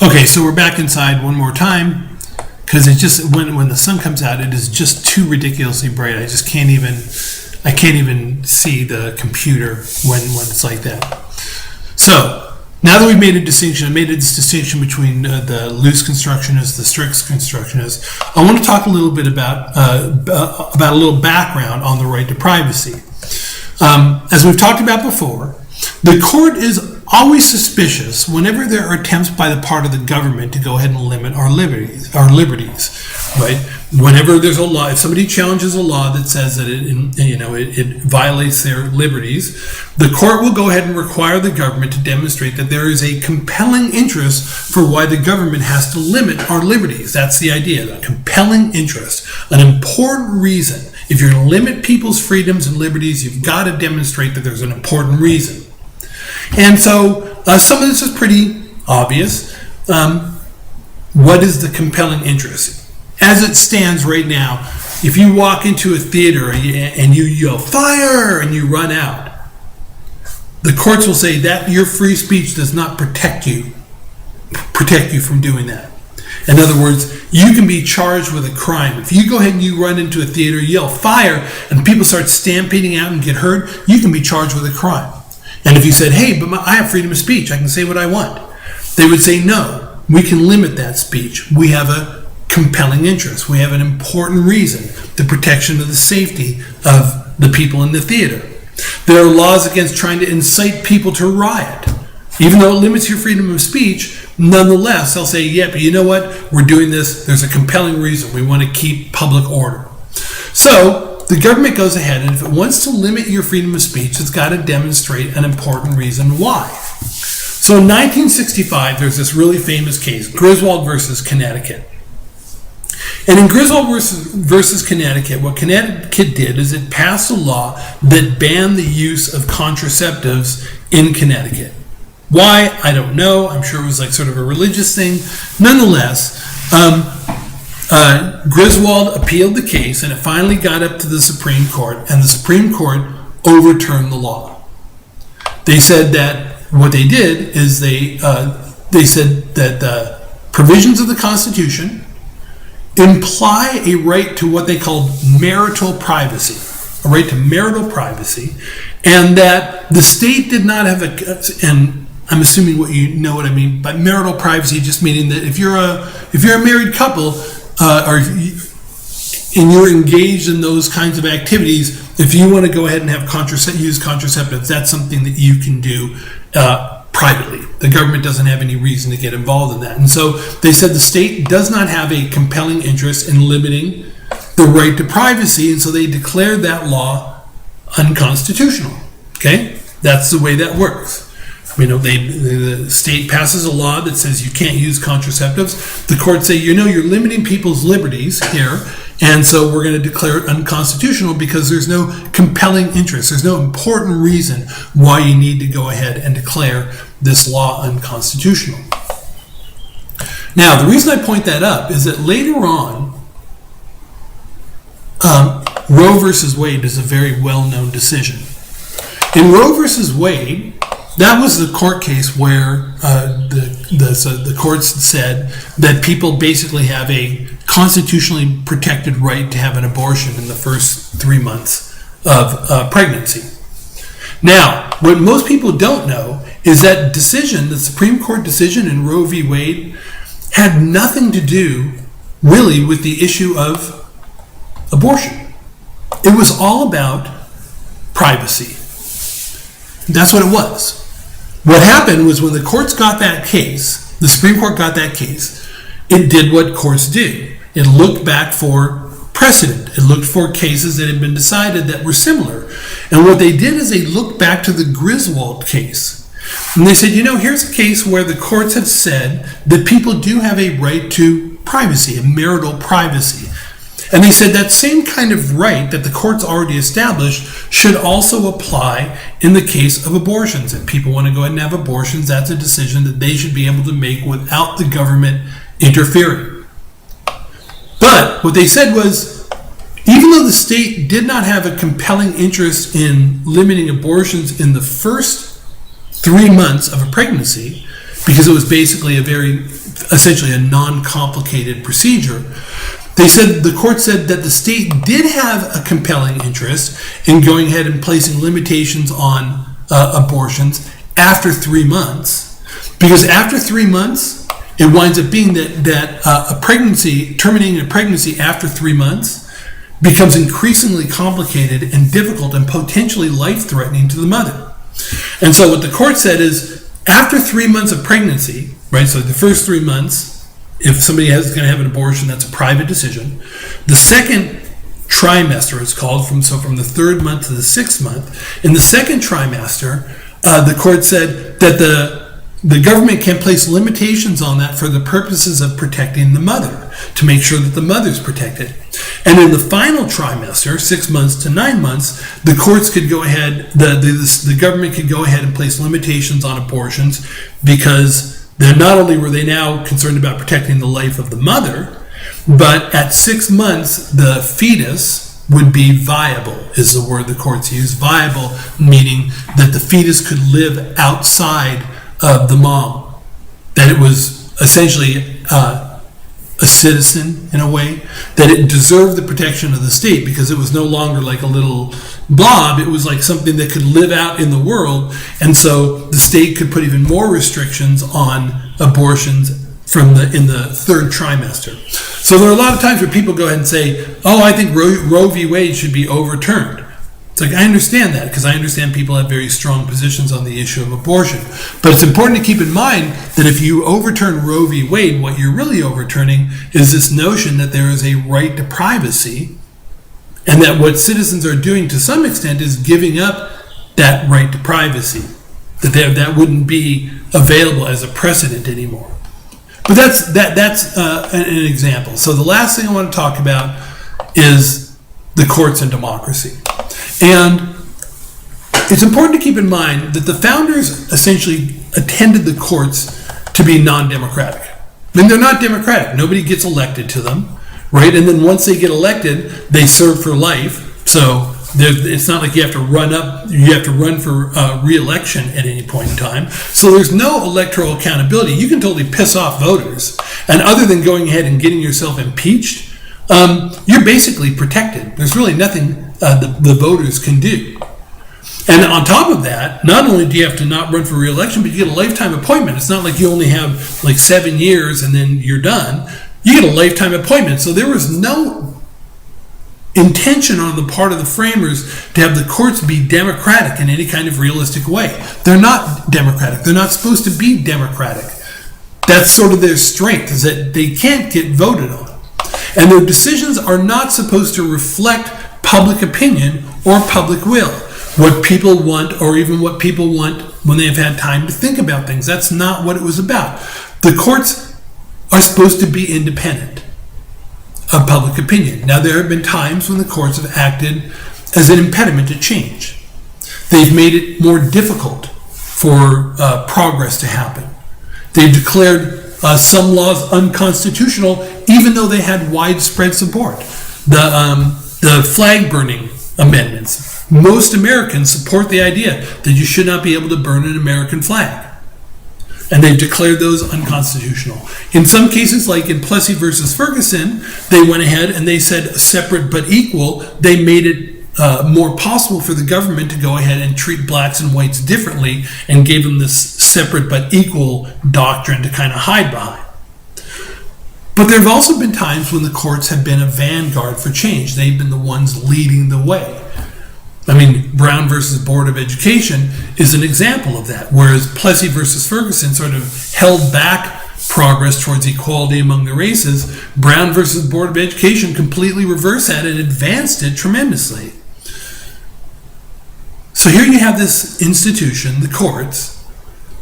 Okay, so we're back inside one more time because it just when the sun comes out, it is just too ridiculously bright. I just can't even see the computer when it's like that. So now that we've made a distinction, I made this distinction between the loose constructionist, the strict constructionist. I want to talk a little bit about a little background on the right to privacy. As we've talked about before, the court is always suspicious whenever there are attempts by the part of the government to go ahead and limit our liberties, right? Whenever there's a law, if somebody challenges a law that says that it violates their liberties, the court will go ahead and require the government to demonstrate that there is a compelling interest for why the government has to limit our liberties. That's the idea, a compelling interest, an important reason. If you're going to limit people's freedoms and liberties, you've got to demonstrate that there's an important reason. And so some of this is pretty obvious. What is the compelling interest? As it stands right now, if you walk into a theater and you yell fire and you run out, the courts will say that your free speech does not protect you from doing that. In other words, you can be charged with a crime. If you go ahead and you run into a theater, yell fire, and people start stampeding out and get hurt, you can be charged with a crime. And if you said, hey, but I have freedom of speech, I can say what I want, they would say, no, we can limit that speech. We have a compelling interest. We have an important reason, the protection of the safety of the people in the theater. There are laws against trying to incite people to riot. Even though it limits your freedom of speech, nonetheless, they'll say, yeah, but you know what? We're doing this. There's a compelling reason. We want to keep public order. So the government goes ahead, and if it wants to limit your freedom of speech, it's got to demonstrate an important reason why. So in 1965, there's this really famous case, Griswold versus Connecticut. And in Griswold versus Connecticut, what Connecticut did is it passed a law that banned the use of contraceptives in Connecticut. Why? I don't know. I'm sure it was like sort of a religious thing. Nonetheless, Griswold appealed the case, and it finally got up to the Supreme Court, and the Supreme Court overturned the law. They said that what they did is they said that the provisions of the Constitution imply a right to what they called marital privacy, a right to marital privacy, and that the state did not have and I'm assuming what I mean by marital privacy, just meaning that if you're a married couple, and you're engaged in those kinds of activities, if you want to go ahead and have use contraceptives, that's something that you can do privately. The government doesn't have any reason to get involved in that. And so they said the state does not have a compelling interest in limiting the right to privacy, and so they declared that law unconstitutional. Okay? That's the way that works. The state passes a law that says you can't use contraceptives. The courts say, you're limiting people's liberties here, and so we're going to declare it unconstitutional because there's no compelling interest. There's no important reason why you need to go ahead and declare this law unconstitutional. Now, the reason I point that up is that later on, Roe versus Wade is a very well-known decision. In Roe versus Wade, that was the court case where the courts said that people basically have a constitutionally protected right to have an abortion in the first 3 months of pregnancy. Now, what most people don't know is that decision, the Supreme Court decision in Roe v. Wade, had nothing to do really with the issue of abortion. It was all about privacy. That's what it was. What happened was when the courts got that case, the Supreme Court got that case, it did what courts do. It looked back for precedent. It looked for cases that had been decided that were similar. And what they did is they looked back to the Griswold case. And they said, here's a case where the courts have said that people do have a right to privacy, a marital privacy. And they said that same kind of right that the courts already established should also apply in the case of abortions. If people want to go ahead and have abortions, that's a decision that they should be able to make without the government interfering. But what they said was, even though the state did not have a compelling interest in limiting abortions in the first 3 months of a pregnancy, because it was basically essentially a non-complicated procedure. The court said that the state did have a compelling interest in going ahead and placing limitations on abortions after 3 months, because after 3 months, it winds up being that terminating a pregnancy after 3 months becomes increasingly complicated and difficult and potentially life-threatening to the mother. And so what the court said is, after 3 months of pregnancy, right, so the first 3 months, if somebody is going to have an abortion, that's a private decision. The second trimester is called, from the 3rd month to the 6th month. In the second trimester, the court said that the government can place limitations on that for the purposes of protecting the mother, to make sure that the mother's protected. And in the final trimester, 6 months to 9 months, the courts could go ahead, the government could go ahead and place limitations on abortions, because not only were they now concerned about protecting the life of the mother, but at 6 months, the fetus would be viable, is the word the courts use. Viable, meaning that the fetus could live outside of the mom, that it was essentially a citizen in a way, that it deserved the protection of the state, because it was no longer like a little blob, it was like something that could live out in the world. And so the state could put even more restrictions on abortions in the 3rd trimester. So there are a lot of times where people go ahead and say, oh, I think Roe v. Wade should be overturned. It's like, I understand that, because I understand people have very strong positions on the issue of abortion. But it's important to keep in mind that if you overturn Roe v. Wade, what you're really overturning is this notion that there is a right to privacy, and that what citizens are doing to some extent is giving up that right to privacy, that wouldn't be available as a precedent anymore. But that's an example. So the last thing I want to talk about is the courts and democracy. And it's important to keep in mind that the founders essentially attended the courts to be non-democratic. I mean, they're not democratic. Nobody gets elected to them, right? And then once they get elected, they serve for life. So it's not like you have to run for re-election at any point in time. So there's no electoral accountability. You can totally piss off voters. And other than going ahead and getting yourself impeached, you're basically protected. There's really nothing the voters can do. And on top of that, not only do you have to not run for re-election, but you get a lifetime appointment. It's not like you only have like 7 years and then you're done. You get a lifetime appointment. So there was no intention on the part of the framers to have the courts be democratic in any kind of realistic way. They're not democratic. They're not supposed to be democratic. That's sort of their strength, is that they can't get voted on. And their decisions are not supposed to reflect public opinion or public will, what people want, or even what people want when they've had time to think about things. That's not what it was about. The courts are supposed to be independent of public opinion. Now, there have been times when the courts have acted as an impediment to change. They've made it more difficult for progress to happen. They've declared some laws unconstitutional, even though they had widespread support. The flag burning amendments. Most Americans support the idea that you should not be able to burn an American flag. And they've declared those unconstitutional. In some cases, like in Plessy versus Ferguson, they went ahead and they said separate but equal. They made it more possible for the government to go ahead and treat blacks and whites differently, and gave them this separate but equal doctrine to kind of hide behind. But there have also been times when the courts have been a vanguard for change. They've been the ones leading the way. I mean, Brown versus Board of Education is an example of that, whereas Plessy versus Ferguson sort of held back progress towards equality among the races. Brown versus Board of Education completely reversed that and advanced it tremendously. So here you have this institution, the courts,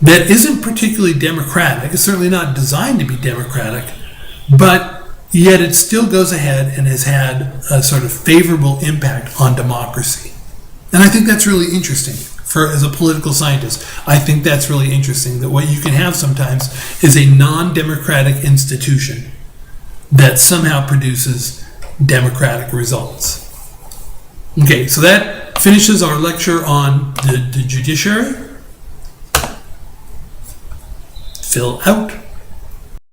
that isn't particularly democratic. It's certainly not designed to be democratic, but yet it still goes ahead and has had a sort of favorable impact on democracy. And I think that's really interesting. As a political scientist, I think that's really interesting, that what you can have sometimes is a non-democratic institution that somehow produces democratic results. Okay, so that finishes our lecture on the judiciary. fill out